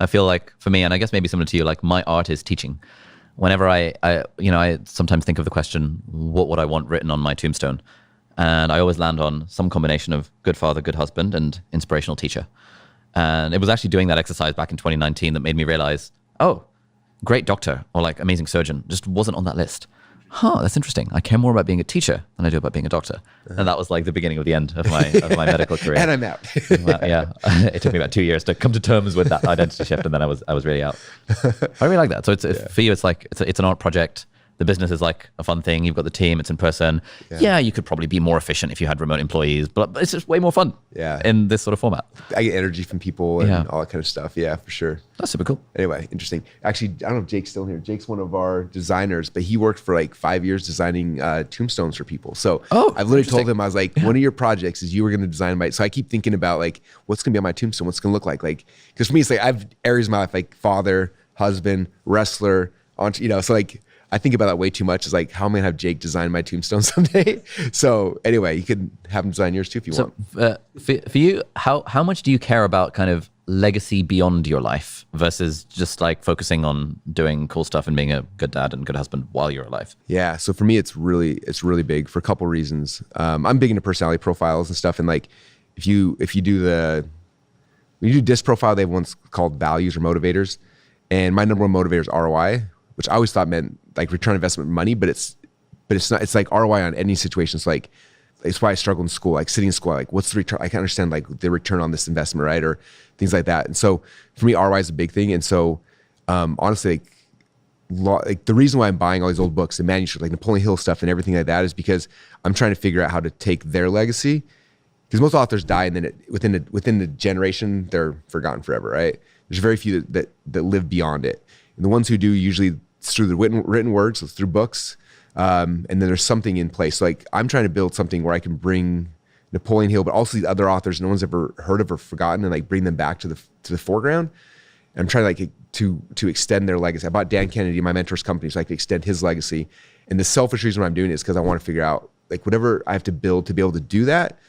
I feel like for me, and I guess maybe similar to you, like my art is teaching. Whenever I sometimes think of the question, what would I want written on my tombstone? And I always land on some combination of good father, good husband, and inspirational teacher. And it was actually doing that exercise back in 2019 that made me realize, oh, great doctor or like amazing surgeon just wasn't on that list. That's interesting. I care more about being a teacher than I do about being a doctor. And that was like the beginning of the end of my medical career. And I'm out. Yeah. It took me about 2 years to come to terms with that identity shift. And then I was really out. I really like that. So for you, it's like, it's an art project. The business is like a fun thing. You've got the team, it's in person. Yeah, you could probably be more efficient if you had remote employees, but it's just way more fun in this sort of format. I get energy from people and all that kind of stuff. Yeah, for sure. That's super cool. Anyway, interesting. Actually, I don't know if Jake's still here. Jake's one of our designers, but he worked for like 5 years designing tombstones for people. So I've literally told him, I was like, one of your projects is you were going to design my, so I keep thinking about like, what's going to be on my tombstone? What's going to look like? Like, because for me, it's like, I have areas of my life, like father, husband, wrestler, so like, I think about that way too much. It's like, how am I gonna have Jake design my tombstone someday? So anyway, you could have him design yours too if you want. For you, how much do you care about kind of legacy beyond your life versus just like focusing on doing cool stuff and being a good dad and good husband while you're alive? Yeah, so for me, it's really big for a couple reasons. I'm big into personality profiles and stuff, and like if you do when you do disc profile, they have ones called values or motivators, and my number one motivator is ROI, which I always thought meant like return on investment money, but it's not. It's like ROI on any situation. It's like, it's why I struggled in school, like sitting in school, like what's the return? I can understand like the return on this investment, right? Or things like that. And so for me, ROI is a big thing. And so honestly, like the reason why I'm buying all these old books and manuscripts, like Napoleon Hill stuff and everything like that, is because I'm trying to figure out how to take their legacy. Because most authors die and then within the generation, they're forgotten forever, right? There's very few that live beyond it. And the ones who do, usually it's through the written words, so it's through books. And then there's something in place. So like I'm trying to build something where I can bring Napoleon Hill, but also these other authors no one's ever heard of or forgotten, and like bring them back to the foreground. And I'm trying like to extend their legacy. I bought Dan Kennedy, my mentor's company, so I can extend his legacy. And the selfish reason why I'm doing it is because I want to figure out like whatever I have to build to be able to do that,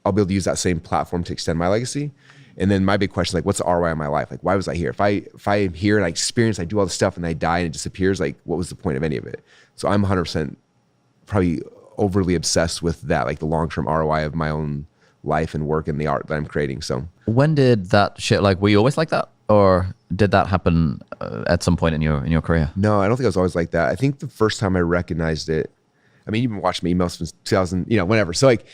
I'll be able to use that same platform to extend my legacy. And then my big question is like, what's the ROI on my life? Like, why was I here? If I am here and I experience, I do all this stuff and I die and it disappears, like what was the point of any of it? So I'm 100% probably overly obsessed with that, like the long-term ROI of my own life and work and the art that I'm creating. So when did that shit, like, were you always like that? Or did that happen at some point in your career? No, I don't think I was always like that. I think the first time I recognized it, I mean, you've been watching my emails since 2000, whenever. So like,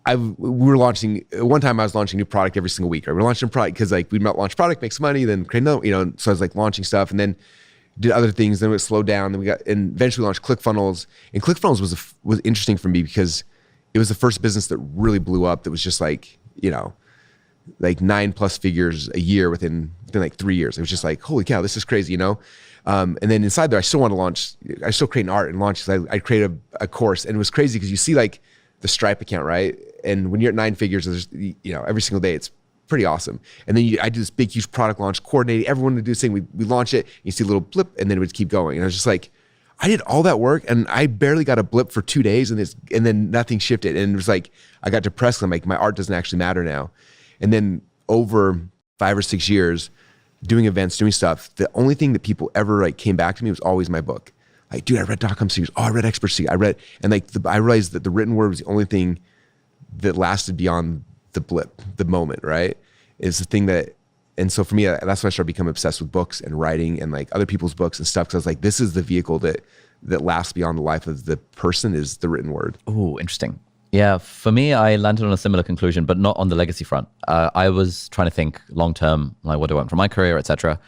we were launching, one time I was launching a new product every single week. Right? We were launching a product because like we'd launch product, makes money, then create so I was like launching stuff and then did other things, then it slowed down, then and eventually launched ClickFunnels. And ClickFunnels was interesting for me because it was the first business that really blew up that was just like, like 9+ figures a year within like 3 years. It was just like, holy cow, this is crazy, and then inside there, I still want to launch, I still create an art and launch, I created a course, and it was crazy because you see like the Stripe account, right? And when you're at 9 figures, there's, every single day, it's pretty awesome. And then I do this big, huge product launch, coordinating everyone to do this thing. We launch it, you see a little blip, and then it would keep going. And I was just like, I did all that work, and I barely got a blip for 2 days, and then nothing shifted. And it was like, I got depressed. I'm like, my art doesn't actually matter now. And then over 5 or 6 years, doing events, doing stuff, the only thing that people ever like came back to me was always my book. Like, dude, I read .com series. Oh, I read Expert Series. And like, I realized that the written word was the only thing that lasted beyond the blip, the moment, right? Is the thing that, and so for me, that's when I started becoming obsessed with books and writing and like other people's books and stuff. Cause I was like, this is the vehicle that lasts beyond the life of the person, is the written word. Oh, interesting. Yeah, for me, I landed on a similar conclusion, but not on the legacy front. I was trying to think long-term, like what do I want from my career, et cetera.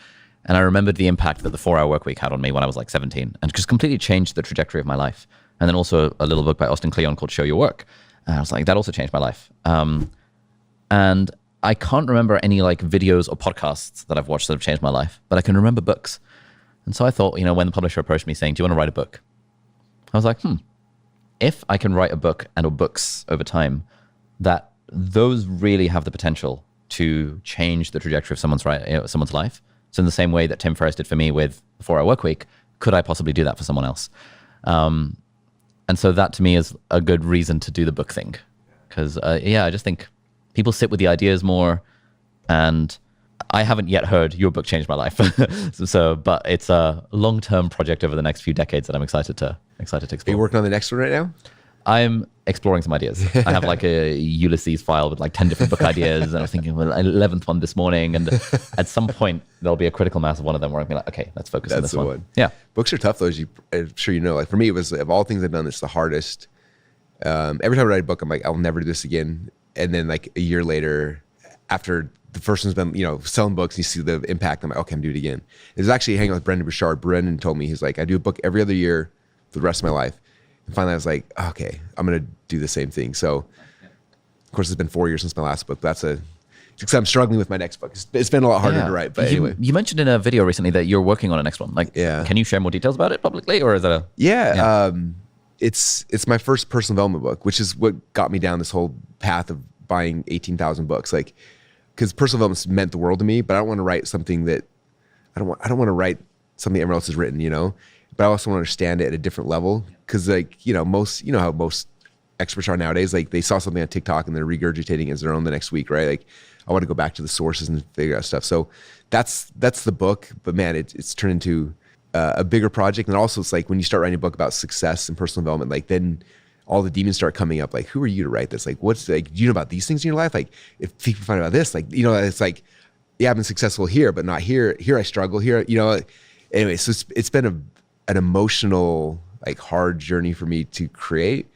And I remembered the impact that the 4-hour work week had on me when I was like 17 and just completely changed the trajectory of my life. And then also a little book by Austin Kleon called Show Your Work. And I was like, that also changed my life. And I can't remember any like videos or podcasts that I've watched that have changed my life, but I can remember books. And so I thought, when the publisher approached me saying, do you want to write a book? I was like, if I can write a book and or books over time, that those really have the potential to change the trajectory of someone's life. So in the same way that Tim Ferriss did for me with the 4-hour work week, could I possibly do that for someone else? And so that to me is a good reason to do the book thing. Because I just think people sit with the ideas more, and I haven't yet heard your book changed my life. But it's a long-term project over the next few decades that I'm excited to Are explore. you working on the next one right now? I'm exploring some ideas. I have like a Ulysses file with like 10 different book ideas, and I'm thinking, well, 11th one this morning, and at some point there'll be a critical mass of one of them where I'm like, okay, let's focus on this one. Yeah, books are tough though, as I'm sure you know. Like for me, it was, of all things I've done, it's the hardest. Every time I write a book, I'm like, I'll never do this again. And then like a year later, after the first one's been, selling books, and you see the impact, I'm like, okay, I'm doing it again. It was actually hanging out with Brendan Bouchard. Brendan told me, he's like, I do a book every other year for the rest of my life. And finally I was like, okay, I'm going to do the same thing. So of course it's been 4 years since my last book. Because I'm struggling with my next book. It's been a lot harder to write, but anyway. You mentioned in a video recently that you're working on a next one. Can you share more details about it publicly, or is that it's my first personal development book, which is what got me down this whole path of buying 18,000 books. Like, because personal development's meant the world to me, but I don't want to write something that I don't want to write something everyone else has written, but I also want to understand it at a different level. Because how most experts are nowadays, like they saw something on TikTok and they're regurgitating it as their own the next week, right? Like I want to go back to the sources and figure out stuff. So that's the book, but man, it's turned into a bigger project. And also it's like when you start writing a book about success and personal development, like then all the demons start coming up. Like, who are you to write this? Like, what's like, do you know about these things in your life? Like if people find out about this, like, it's like, yeah, I've been successful here, but not here. Here I struggle here, anyway. So it's been an emotional, like hard journey for me to create.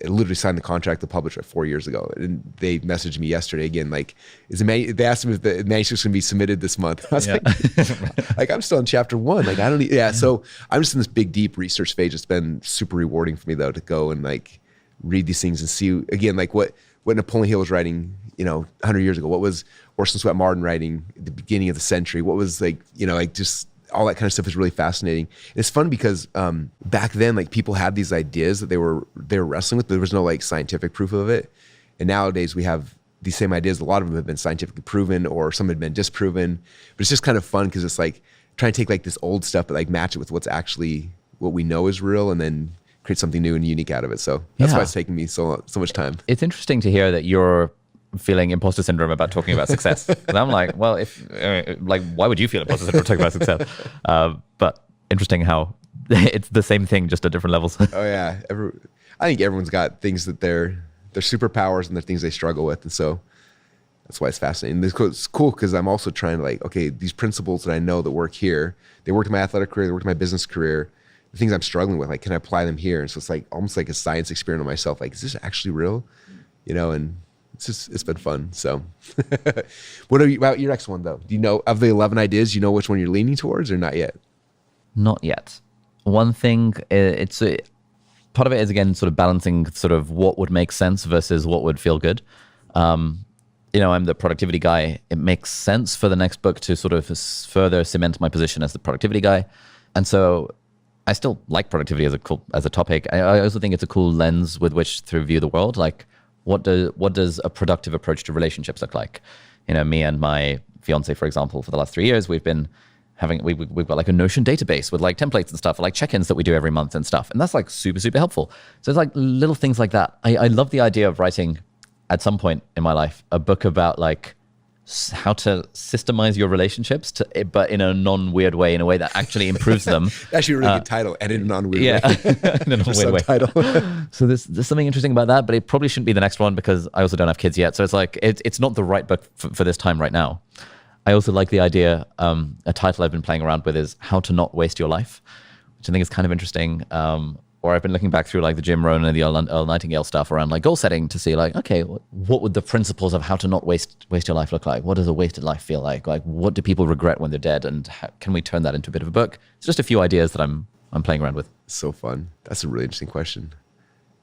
I literally signed the contract to publish 4 years ago, and they messaged me yesterday again. Like, they asked me if the manuscript's gonna be submitted this month. I was like, I'm still in chapter 1. Like, I don't. So I'm just in this big, deep research phase. It's been super rewarding for me though to go and like read these things and see again, like what Napoleon Hill was writing, 100 years ago. What was Orson Swett Marden writing at the beginning of the century? What was like, just all that kind of stuff is really fascinating. And it's fun because back then, like people had these ideas that they were wrestling with, but there was no like scientific proof of it. And nowadays we have these same ideas. A lot of them have been scientifically proven, or some had been disproven. But it's just kind of fun because it's like trying to take like this old stuff, but like match it with what we know is real, and then create something new and unique out of it. So that's why it's taking me so much time. It's interesting to hear that you're feeling imposter syndrome about talking about success. And I'm like, well, why would you feel imposter syndrome talking about success? But interesting how it's the same thing, just at different levels. Oh yeah. I think everyone's got things that they're superpowers and they're things they struggle with. And so that's why it's fascinating. It's cool because I'm also trying to like, okay, these principles that I know that work here, they work in my athletic career, they work in my business career, the things I'm struggling with, like, can I apply them here? And so it's like almost like a science experiment on myself. Like, is this actually real? And it's been fun. So what about your next one though? Do you know of the 11 ideas, you know which one you're leaning towards or not yet? Not yet. One thing, part of it is again, sort of balancing sort of what would make sense versus what would feel good. I'm the productivity guy. It makes sense for the next book to sort of further cement my position as the productivity guy. And so I still like productivity as a topic. I also think it's a cool lens with which to view the world. Like, what does a productive approach to relationships look like? Me and my fiance, for example, for the last 3 years, we've been we've got like a Notion database with like templates and stuff, like check-ins that we do every month and stuff. And that's like super, super helpful. So it's like little things like that. I love the idea of writing at some point in my life a book about like how to systemize your relationships, but in a non-weird way, in a way that actually improves them. Actually a really good title, and in a non-weird way. In a non-weird way. So there's something interesting about that, but it probably shouldn't be the next one because I also don't have kids yet. So it's like, it's not the right book for this time right now. I also like the idea, a title I've been playing around with is How to Not Waste Your Life, which I think is kind of interesting. Or I've been looking back through like the Jim Rohn and the Earl Nightingale stuff around like goal setting to see like, okay, what would the principles of how to not waste your life look like? What does a wasted life feel like? Like, what do people regret when they're dead? And how can we turn that into a bit of a book? It's just a few ideas that I'm playing around with. So fun. That's a really interesting question.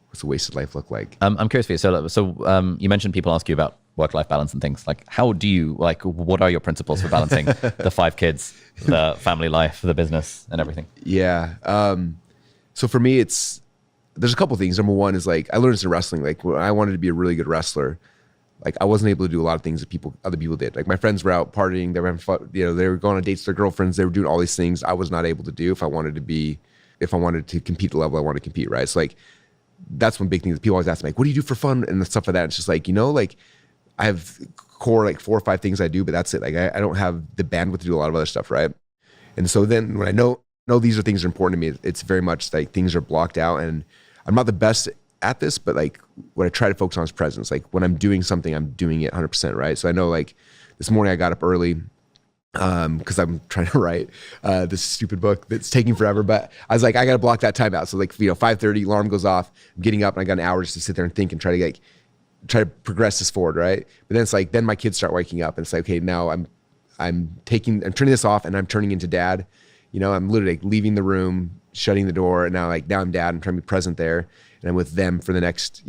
What's a wasted life look like? I'm curious for you. So you mentioned people ask you about work-life balance and things. Like, how do you, like, what are your principles for balancing the 5 kids, the family life, the business, and everything? Yeah. So for me, there's a couple things. Number one is like, I learned this in wrestling. Like when I wanted to be a really good wrestler, like I wasn't able to do a lot of things that other people did. Like my friends were out partying, they were having fun, they were going on dates with their girlfriends, they were doing all these things I was not able to do if I wanted to compete the level I wanted to compete, right? So like, that's one big thing that people always ask me, like, what do you do for fun and stuff like that? It's just like, like I have core like 4 or 5 things I do, but that's it. Like I don't have the bandwidth to do a lot of other stuff, right? And so then when I know these are things that are important to me, it's very much like things are blocked out, and I'm not the best at this, but like what I try to focus on is presence. Like when I'm doing something, I'm doing it 100%, right? So I know like this morning I got up early because I'm trying to write this stupid book that's taking forever, but I was like, I got to block that time out. So like, 5:30 alarm goes off, I'm getting up and I got an hour just to sit there and think and try to progress this forward, right? But then it's like, then my kids start waking up and it's like, okay, now I'm turning this off and I'm turning into dad. I'm literally like leaving the room, shutting the door, and now I'm dad. I'm trying to be present there, and I'm with them for the next,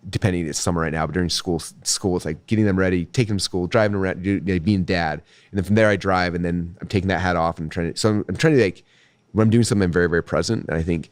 depending, it's summer right now, but during school, it's like getting them ready, taking them to school, driving them around, being dad, and then from there I drive, and then I'm taking that hat off and I'm trying to like, when I'm doing something, I'm very, very present, and I think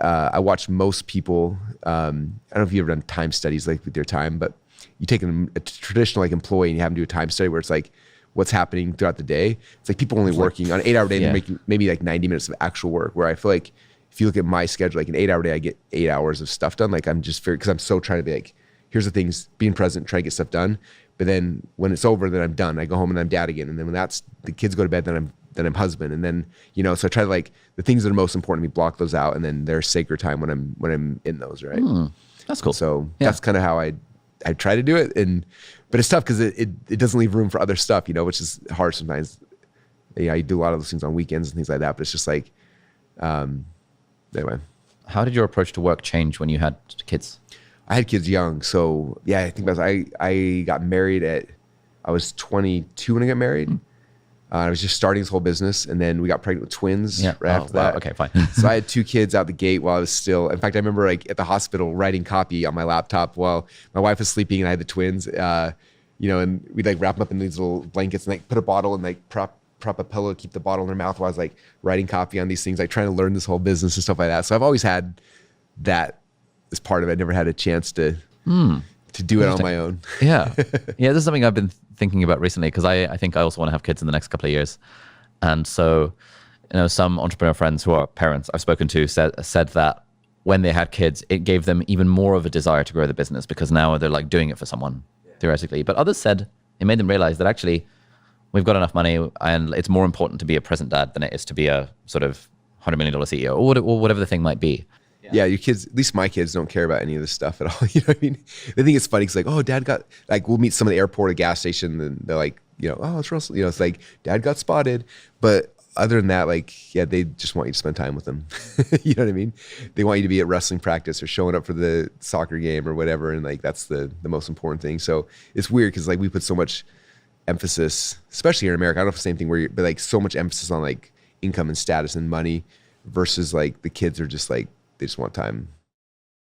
I watch most people. I don't know if you've ever done time studies like with your time, but you take a traditional like employee and you have them do a time study where it's like what's happening throughout the day. It's like people only working on an 8-hour day, and they're making maybe like 90 minutes of actual work, where I feel like if you look at my schedule, like an 8-hour day, I get 8 hours of stuff done. Like I'm just because I'm so trying to be like, here's the things, being present, try to get stuff done. But then when it's over, then I'm done. I go home and I'm dad again. And then when the kids go to bed, then I'm husband. And then, so I try to like the things that are most important to me, block those out. And then there's sacred time when I'm in those, right? That's cool. So that's kind of how I try to do it. But it's tough because it doesn't leave room for other stuff, which is hard sometimes. I do a lot of those things on weekends and things like that, but it's just like, anyway. How did your approach to work change when you had kids? I had kids young. So yeah, I think I got married I was 22 when I got married. I was just starting this whole business, and then we got pregnant with twins right after that. Wow. Okay, fine. So I had 2 kids out the gate while I was still, in fact, I remember like at the hospital writing copy on my laptop while my wife was sleeping and I had the twins, and we'd like wrap them up in these little blankets and like put a bottle and like prop a pillow to keep the bottle in their mouth while I was like writing copy on these things, like trying to learn this whole business and stuff like that. So I've always had that as part of it. I never had a chance to do it on my own. Yeah. This is something I've been thinking about recently, because I think I also want to have kids in the next couple of years. And so, some entrepreneur friends who are parents I've spoken to said that when they had kids, it gave them even more of a desire to grow the business, because now they're like doing it for someone theoretically. But others said it made them realize that actually we've got enough money and it's more important to be a present dad than it is to be a sort of $100 million CEO or whatever the thing might be. Yeah, your kids, at least my kids, don't care about any of this stuff at all. You know what I mean? They think it's funny because like, oh, dad got, like, we'll meet some at the airport, a gas station, and they're like, oh, it's Russell. It's like, dad got spotted. But other than that, like, yeah, they just want you to spend time with them. You know what I mean? They want you to be at wrestling practice or showing up for the soccer game or whatever. And like, that's the most important thing. So it's weird because like we put so much emphasis, especially here in America, I don't know if it's the same thing but like so much emphasis on like income and status and money versus like the kids are just like, they just want time.